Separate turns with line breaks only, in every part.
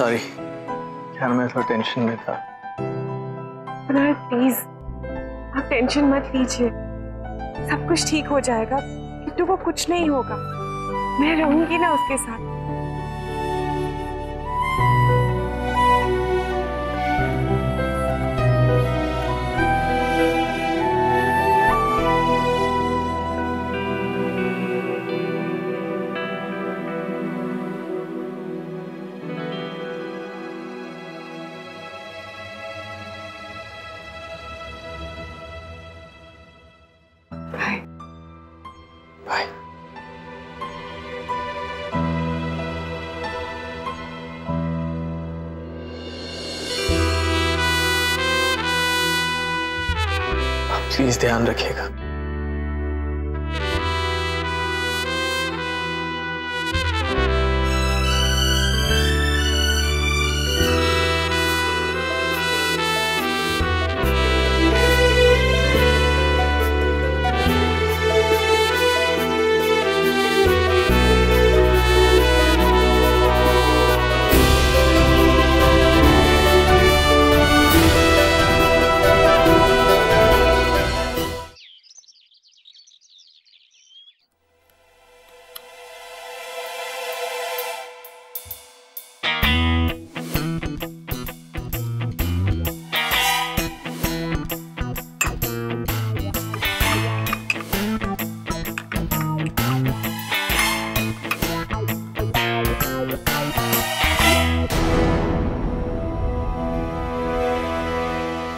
Sorry यार, मैं थोड़ा टेंशन में था।
प्लीज आप टेंशन मत लीजिए, सब कुछ ठीक हो जाएगा। किट्टू को कुछ नहीं होगा, मैं रहूंगी ना उसके साथ।
बाय। प्लीज ध्यान रखिएगा।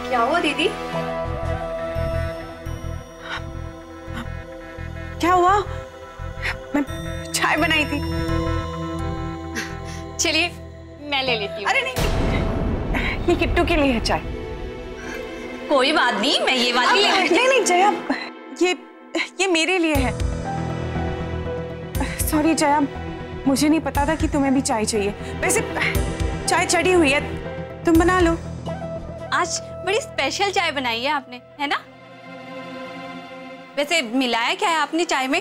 क्या हुआ दीदी?
क्या हुआ? मैं चाय बनाई थी।
चलिए मैं ले लेती हूँ।
अरे नहीं, ये किट्टू के लिए है चाय।
कोई बात नहीं, मैं ये वाली ले लेती हूँ।
नहीं जया, ये मेरे लिए है। सॉरी जया, मुझे नहीं पता था कि तुम्हें भी चाय चाहिए। वैसे चाय चढ़ी हुई है, तुम बना लो।
आज बड़ी स्पेशल चाय बनाई है आपने, है ना? वैसे मिलाया क्या है आपने चाय में?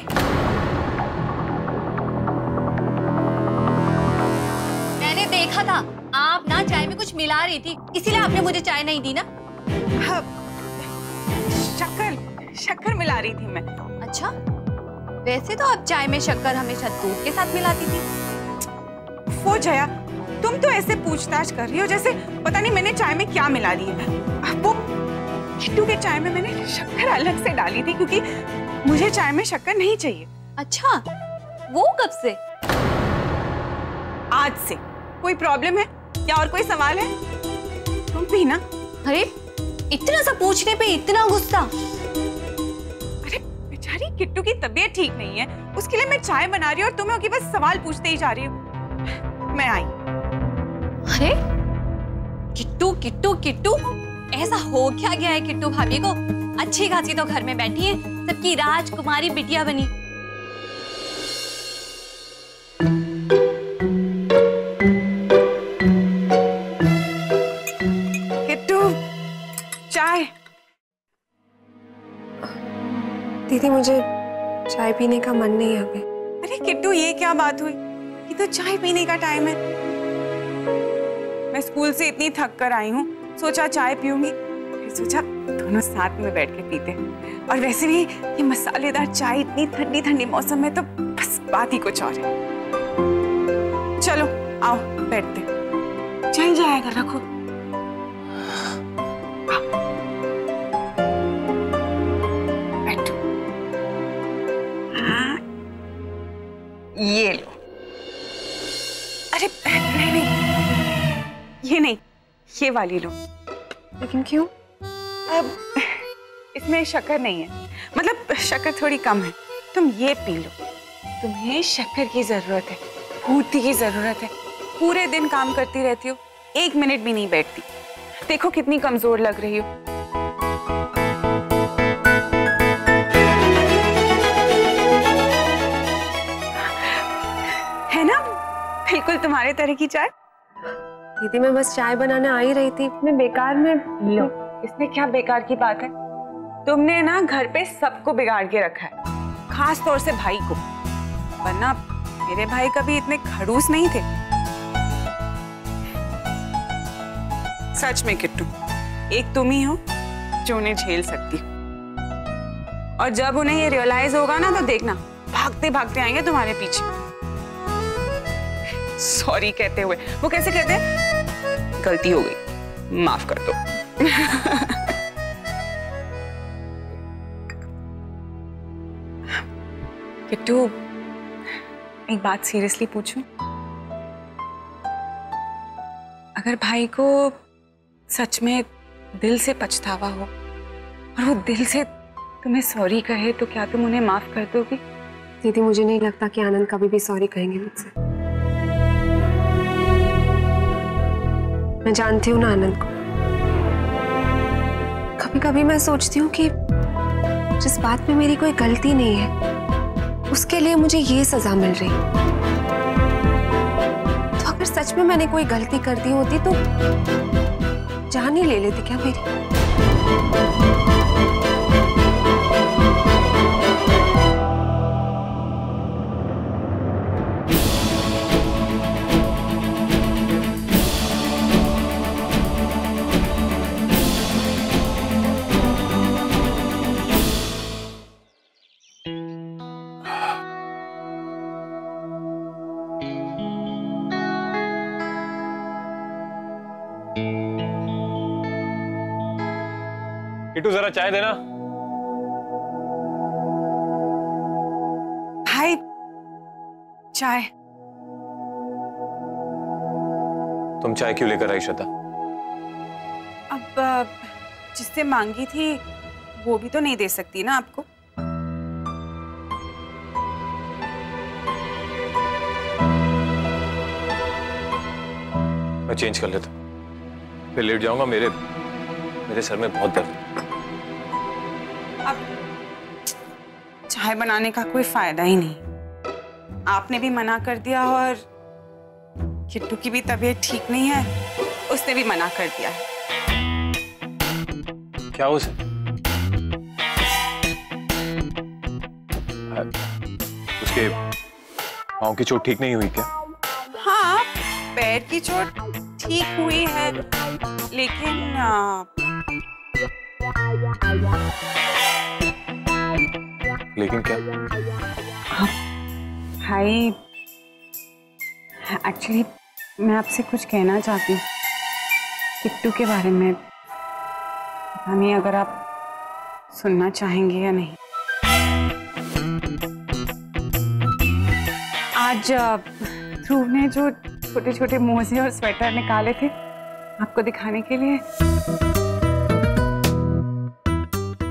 मैंने देखा था आप ना चाय में कुछ मिला रही थी, इसीलिए आपने मुझे चाय नहीं दी ना।
हाँ, शक्कर मिला रही थी मैं।
अच्छा, वैसे तो आप चाय में शक्कर हमेशा दूध के साथ मिलाती थी।
वो जया, तुम तो ऐसे पूछताछ कर रही हो जैसे पता नहीं मैंने चाय में क्या मिला दी है। वो किट्टू के चाय में मैंने शक्कर अलग से डाली थी क्योंकि मुझे चाय में शक्कर नहीं चाहिए।
अच्छा, वो कब से?
आज से। कोई प्रॉब्लम है या और कोई सवाल है? तुम भी ना।
अरे इतना सा पूछने पे इतना गुस्सा?
अरे बेचारी किट्टू की तबीयत ठीक नहीं है, उसके लिए मैं चाय बना रही हूँ और तुम्हें बस सवाल पूछते ही जा रही हो। मैं आई।
अरे किट्टू किट्टू किट्टू, ऐसा हो क्या गया है किट्टू भाभी को? अच्छी खासी तो घर में बैठी है, सबकी राजकुमारी बिटिया बनी।
किट्टू चाय।
दीदी मुझे चाय पीने का मन नहीं है अभी।
अरे किट्टू, ये क्या बात हुई? ये तो चाय पीने का टाइम है। मैं स्कूल से इतनी थक कर आई हूँ, सोचा चाय पीऊंगी, फिर सोचा दोनों साथ में बैठ के पीते हैं। और वैसे भी ये मसालेदार चाय इतनी ठंडी ठंडी मौसम में तो बस बात ही कुछ और है। चलो आओ बैठते। चल जाएगा, रखो। बैठो। हाँ, ये लो। अरे नहीं नहीं, ये नहीं, ये वाली लो।
लेकिन क्यों?
अब इसमें शक्कर नहीं है, मतलब शक्कर थोड़ी कम है। तुम ये पी लो। तुम्हें शक्कर की जरूरत है, पूर्ति की जरूरत है। पूरे दिन काम करती रहती हो, 1 मिनट भी नहीं बैठती। देखो कितनी कमजोर लग रही हो। है ना, बिल्कुल तुम्हारे तरह की चाय।
दीदी मैं बस चाय बनाने आ ही रही थी।
मैं बेकार में लो। इसमें क्या बेकार की बात है? तुमने ना घर पे सबको बिगाड़ के रखा है, खास तौर से भाई को। वरना मेरे भाई कभी इतने खड़ूस नहीं थे। सच में किट्टू, एक तुम ही हो जो उन्हें झेल सकती हो। और जब उन्हें ये रियलाइज होगा ना, तो देखना भागते भागते आएंगे तुम्हारे पीछे। सॉरी कहते हुए, वो कैसे कहते हैं, गलती हो गई, माफ कर दो। किट्टू, एक बात सीरियसली पूछूं? अगर भाई को सच में दिल से पछतावा हो और वो दिल से तुम्हें सॉरी कहे, तो क्या तुम उन्हें माफ कर दोगी?
दीदी, मुझे नहीं लगता कि आनंद कभी भी सॉरी कहेंगे मुझसे। मैं जानती हूँ ना आनंद को। कभी कभी मैं सोचती हूँ कि जिस बात में मेरी कोई गलती नहीं है, उसके लिए मुझे ये सजा मिल रही। तो अगर सच में मैंने कोई गलती कर दी होती तो जान ही ले लेते क्या मेरी?
किट्टू, जरा चाय देना।
भाई, चाय?
तुम चाय क्यों लेकर आई श्रद्धा?
अब जिससे मांगी थी वो भी तो नहीं दे सकती ना आपको।
मैं चेंज कर लेता, फिर लेट जाऊंगा। मेरे सर में बहुत दर्द।
अब चाय बनाने का कोई फायदा ही नहीं। आपने भी मना कर दिया और किट्टू की भी तबीयत ठीक नहीं है, उसने भी मना कर दिया है।
क्या उसे? उसके पाँव की चोट ठीक नहीं हुई क्या?
हाँ, पैर की चोट ठीक हुई है, लेकिन
लेकिन क्या?
भाई, एक्चुअली मैं आपसे कुछ कहना चाहती हूँ किट्टू के बारे में। पता नहीं अगर आप सुनना चाहेंगे या नहीं। आज ध्रुव ने जो छोटे छोटे मोजे और स्वेटर निकाले थे आपको दिखाने के लिए,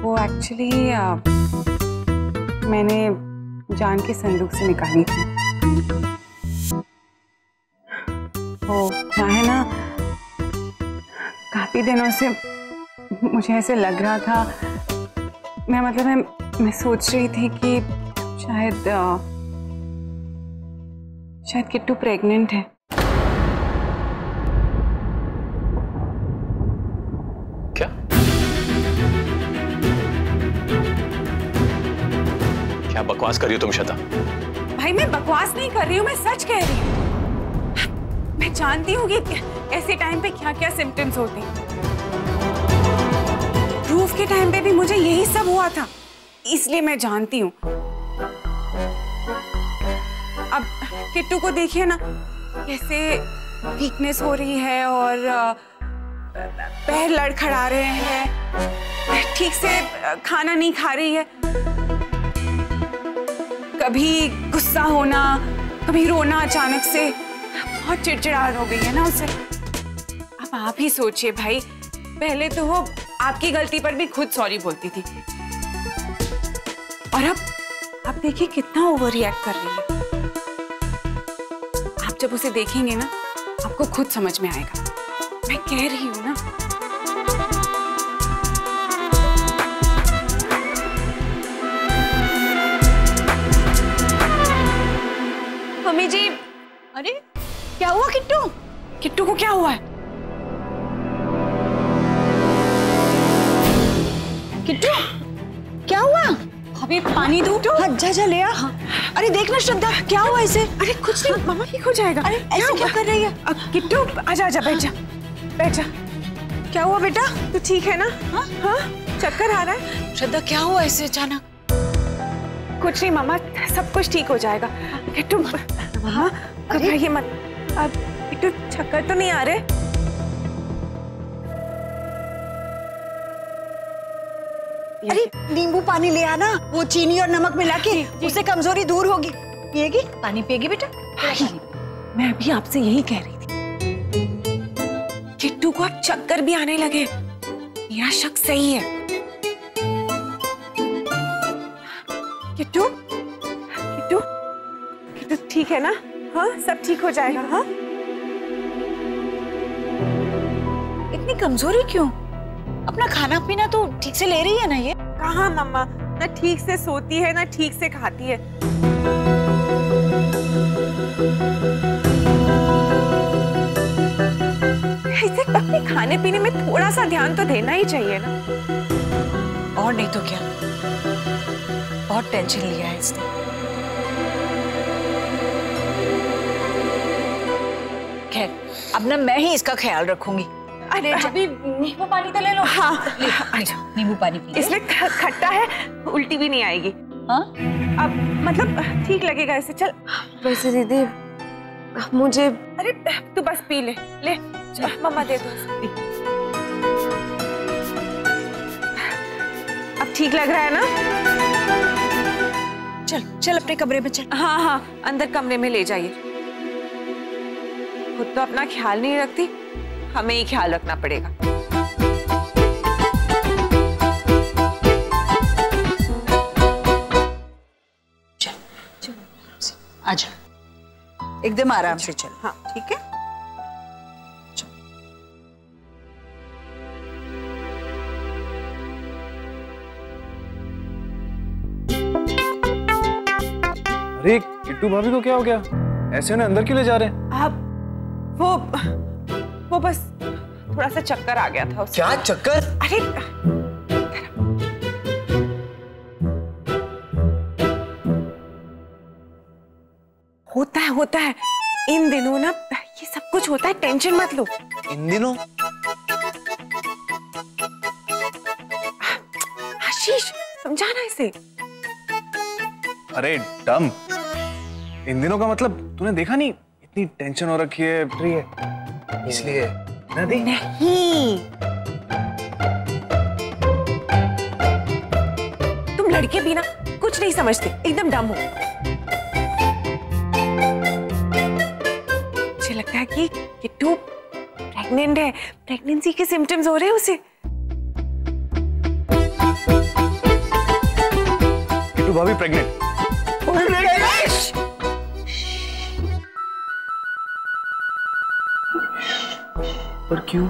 वो एक्चुअली मैंने जान के संदूक से निकाली थी। वो क्या है ना, काफी दिनों से मुझे ऐसे लग रहा था, मैं सोच रही थी कि शायद किट्टू प्रेग्नेंट है।
क्या? क्या बकवास कर रही हो तुम श्रद्धा?
भाई, मैं बकवास नहीं कर रही हूँ, मैं सच कह रही हूँ। मैं जानती हूँ कि ऐसे टाइम पे क्या क्या सिम्टम्स होते हैं। ध्रुव के टाइम पे भी मुझे यही सब हुआ था, इसलिए मैं जानती हूँ। अब किट्टू को देखिए ना, कैसे वीकनेस हो रही है और पैर लड़खड़ा रहे हैं, ठीक से खाना नहीं खा रही है, कभी गुस्सा होना, कभी रोना अचानक से, बहुत चिड़चिड़ाहट हो गई है ना उसे। अब आप ही सोचिए भाई, पहले तो वो आपकी गलती पर भी खुद सॉरी बोलती थी, और अब देखिए कितना ओवर रिएक्ट कर रही है। आप जब उसे देखेंगे ना, आपको खुद समझ में आएगा। मैं कह रही हूँ ना।
मम्मी जी, अरे क्या हुआ किट्टू?
किट्टू को क्या हुआ है?
किट्टू, क्या हुआ?
अभी पानी दूं?
हाँ, जा ले आ। अरे देखना श्रद्धा, क्या हुआ इसे?
अरे कुछ नहीं, मामा ठीक हो जाएगा।
अरे ऐसे क्या कर रही है?
किट्टू, आजा आजा, बैठ जा बैठ जा।
क्या हुआ बेटा?
तू ठीक है ना? हाँ हाँ, चक्कर आ रहा है?
श्रद्धा क्या हुआ ऐसे अचानक?
कुछ नहीं मम्मा, सब कुछ ठीक हो जाएगा। किट्टू मम्मा घबराइए मत। अब किट्टू चक्कर तो नहीं आ रहे?
अरे नींबू पानी ले आना, वो चीनी और नमक मिला के, उससे कमजोरी दूर होगी। पिएगी? पानी पिएगी बेटा?
मैं अभी आपसे यही कह रही थी। किट्टू को अब चक्कर भी आने लगे। मेरा शक सही है। किट्टू किट्टू किट्टू ठीक है ना? हाँ, सब ठीक हो जाएगा। हाँ,
इतनी कमजोरी क्यों? अपना खाना पीना तो ठीक से ले रही है ना ये?
कहाँ मम्मा, ना ठीक से सोती है ना ठीक से खाती है। इसे अपने खाने पीने में थोड़ा सा ध्यान तो देना ही चाहिए ना।
और नहीं तो क्या, बहुत टेंशन लिया है इसने। खैर, अब ना मैं ही इसका ख्याल रखूंगी।
अरे
अभी नींबू पानी तो ले लो।
हाँ,
अच्छा नींबू पानी पी।
इसमें खट्टा है, उल्टी भी नहीं आएगी।
हाँ?
अब मतलब ठीक लगेगा इसे। चल।
वैसे दीदी मुझे,
अरे तू बस पी ले। ले मम्मा दे दो। अब ठीक लग रहा है ना?
चल चल अपने कमरे में चल।
हाँ हाँ, अंदर कमरे में ले जाइए। खुद तो अपना ख्याल नहीं रखती, हमें ही ख्याल रखना पड़ेगा।
चल चल आजा, एकदम आराम से चल।
हाँ
ठीक है।
अरे किट्टू भाभी को क्या हो गया? ऐसे उन्हें अंदर क्यों ले जा रहे हैं?
अब वो बस थोड़ा सा चक्कर आ गया था उसे।
क्या चक्कर?
अरे होता है इन दिनों ना, ये सब कुछ होता है, टेंशन मत लो।
इन दिनों?
आशीष समझाना इसे।
अरे डम, इन दिनों का मतलब तूने देखा नहीं, इतनी टेंशन हो रखी है इसलिए ना दी।
नहीं, तुम लड़के भी ना कुछ नहीं समझते, एकदम डम हो। मुझे लगता है कि किट्टू प्रेग्नेंट है, प्रेगनेंसी के सिम्टम्स हो रहे हैं उसे।
किट्टू भाभी प्रेग्नेंट? पर क्यों?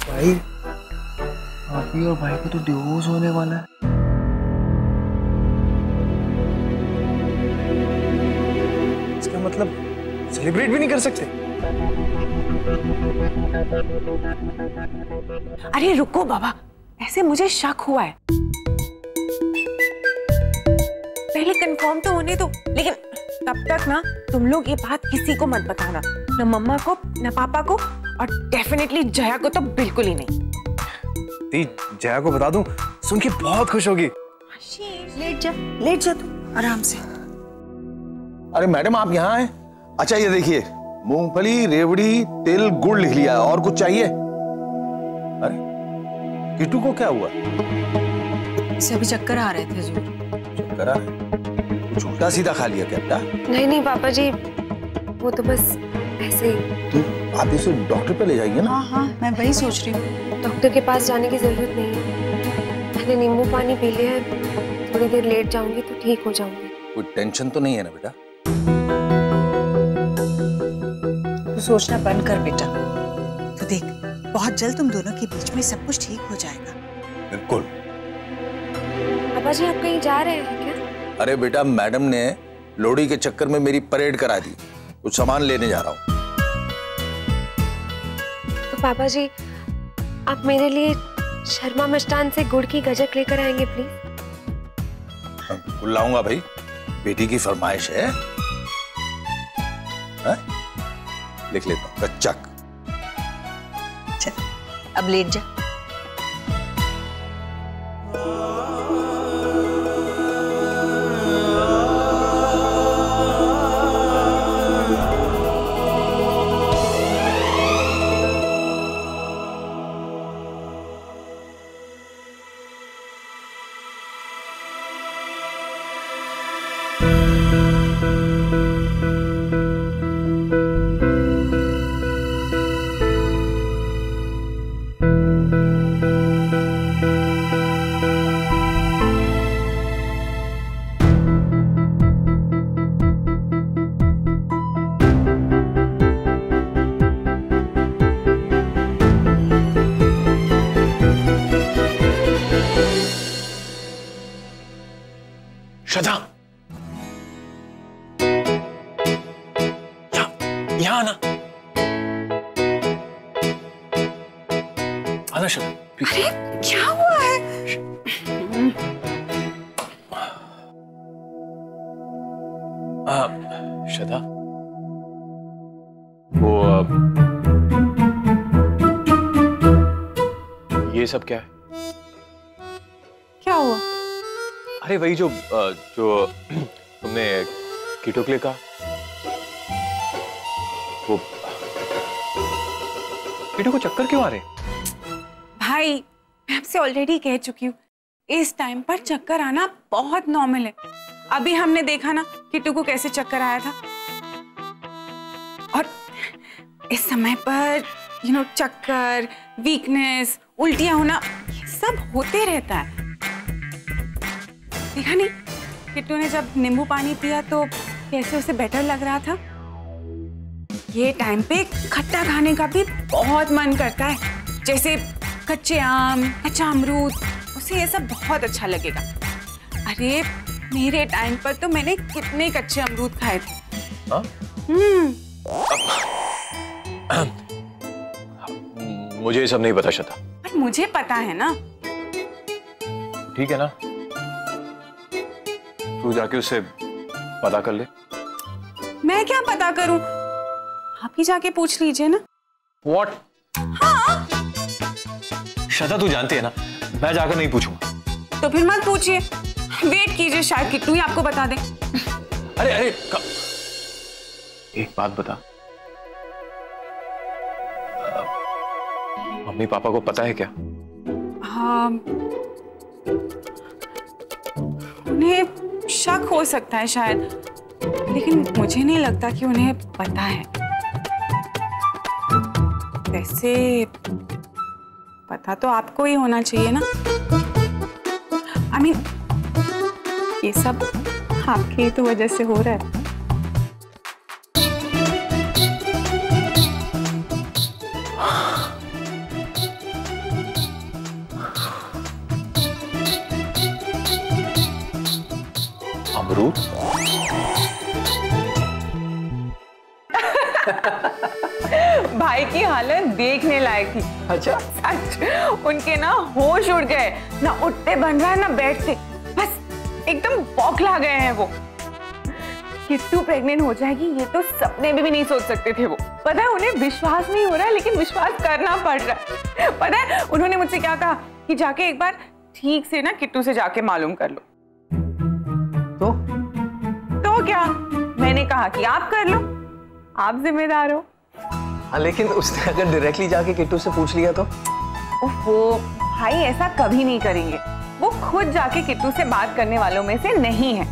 भाई, भाभी और भाई को तो डिवोर्स होने वाला है। इसका मतलब सेलिब्रेट भी नहीं कर सकते?
अरे रुको बाबा, ऐसे मुझे शक हुआ है, पहले कंफर्म तो होने दो। लेकिन तब तक ना तुम लोग ये बात किसी को मत बताना, न मम्मा को न पापा को, और डेफिनेटली जया को तो बिल्कुल ही नहीं।
दी, जया को बता दूं, सुन के बहुत खुश होगी।
लेट जा तू आराम से।
अरे मैडम आप यहाँ हैं? अच्छा ये देखिए, मूंगफली, रेवड़ी, तिल, गुड़ लिख लिया। और कुछ चाहिए? अरे किट्टू को क्या हुआ?
इसे अभी चक्कर आ रहे थे।
चक्कर आ रहे? कुछ उल्टा सीधा खा लिया क्या बेटा?
नहीं पापा जी, वो तो बस ऐसे ही।
तो आप इसे डॉक्टर पे ले जाइए ना।
हाँ मैं वही सोच रही हूँ।
डॉक्टर के पास जाने की जरूरत नहीं है, मैंने नींबू पानी पी लिया है, थोड़ी देर लेट जाऊंगी तो ठीक हो जाऊंगी।
कोई टेंशन तो नहीं है ना बेटा?
तू सोचना बंद कर बेटा। तो देख, बहुत जल्द तुम दोनों के बीच में सब कुछ ठीक हो जाएगा।
बिल्कुल।
पापा जी आप कहीं जा रहे हैं क्या?
अरे बेटा, मैडम ने लोहड़ी के चक्कर में मेरी परेड करा दी, कुछ सामान लेने जा रहा हूँ।
तो पापा जी आप मेरे लिए शर्मा मिष्ठान से गुड़ की गजक लेकर आएंगे प्लीज?
बिल्कुल लाऊंगा भाई, बेटी की फरमाइश है। लिख लेता हूँ, गच्चक।
अब लेट जा।
श्रद्धा, यहाँ आना, आना श्रद्धा।
अरे क्या हुआ है?
श्रद्धा, वो ये सब क्या है?
क्या हुआ?
अरे वही जो तुमने कीटो के लिए कहा, वो कीटो को चक्कर क्यों आ रहे?
भाई मैं आपसे ऑलरेडी कह चुकी हूँ, इस टाइम पर चक्कर आना बहुत नॉर्मल है। अभी हमने देखा ना किट्टू को कैसे चक्कर आया था। और इस समय पर चक्कर, वीकनेस, उल्टियां होना, ये सब होते रहता है। देखा नहीं किट्टू ने जब नींबू पानी पिया तो कैसे उसे बेटर लग रहा था। ये टाइम पे खट्टा खाने का भी बहुत मन करता है, जैसे कच्चे आम, कच्चा अमरूद, उसे ये सब बहुत अच्छा लगेगा। अरे मेरे टाइम पर तो मैंने कितने कच्चे अमरूद खाए थे।
मुझे ये सब नहीं पता श्रद्धा।
पर मुझे पता है ना।
ठीक है ना, तू जाके उससे पता कर ले।
मैं क्या पता करूं? आप ही जाके पूछ लीजिए ना।
What?
हाँ।
श्रद्धा तू जानती है ना, मैं जाकर नहीं पूछूंगा।
तो फिर मत पूछिए, वेट कीजिए, शायद किट्टू ही आपको बता दे।
अरे एक बात बता, मम्मी पापा को पता है क्या?
हाँ, उन्हें शक हो सकता है शायद, लेकिन मुझे नहीं लगता कि उन्हें पता है। वैसे पता तो आपको ही होना चाहिए ना। I mean, ये सब आपकी ही तो वजह से हो रहा है।
अमरूद?
भाई की हालत देखने लायक थी। अच्छा सच, उनके ना होश उड़ गए, ना उठते बन रहा है ना बैठते, बस एकदम बौखला गए हैं वो। किट्टू प्रेग्नेंट हो जाएगी ये तो सपने में भी नहीं सोच सकते थे वो। पता है उन्हें विश्वास नहीं हो रहा है, लेकिन विश्वास करना पड़ रहा है। पता है उन्होंने मुझसे क्या कहा कि जाके एक बार ठीक से ना किट्टू से जाके मालूम कर लो। तो क्या, मैंने कहा कि आप कर लो, आप जिम्मेदार हो।
हाँ, लेकिन उसने अगर डायरेक्टली जाके किट्टू से पूछ लिया तो?
वो भाई ऐसा कभी नहीं करेंगे, वो खुद जाके किट्टू से बात करने वालों में से नहीं है।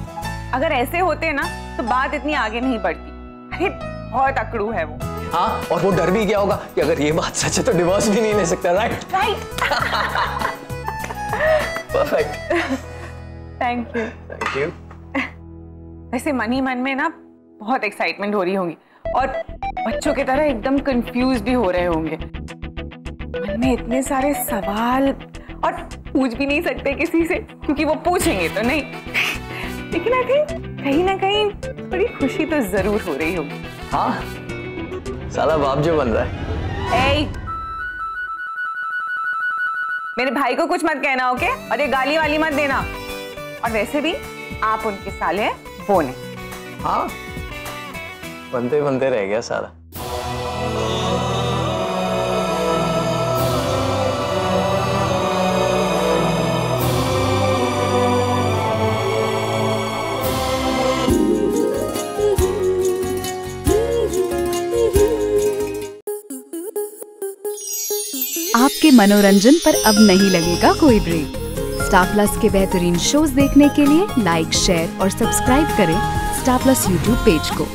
अगर ऐसे होते ना तो बात इतनी आगे नहीं बढ़ती। अरे बहुत अकड़ू है वो।
हाँ, और वो डर भी गया होगा कि अगर ये बात सच है तो डिवोर्स भी नहीं ले सकता। Right perfect,
thank you.
Thank you.
वैसे मन ही मन में ना बहुत एक्साइटमेंट हो रही होंगी और बच्चों की तरह एकदम कंफ्यूज भी हो रहे होंगे। मन में इतने सारे सवाल, और पूछ भी नहीं सकते किसी से क्योंकि वो पूछेंगे तो नहीं। लेकिन आई थिंक कहीं ना कहीं थोड़ी खुशी तो जरूर हो रही होगी।
हाँ, साला बाप जो बन रहा है।
मेरे भाई को कुछ मत कहना, ओके? और ये गाली वाली मत देना। और वैसे भी आप उनके साले हैं, वो नहीं।
हाँ, बनते बनते रह गया सारा।
आपके मनोरंजन पर अब नहीं लगेगा कोई ब्रेक। स्टार प्लस के बेहतरीन शोज देखने के लिए लाइक, शेयर और सब्सक्राइब करें स्टार प्लस यूट्यूब पेज को।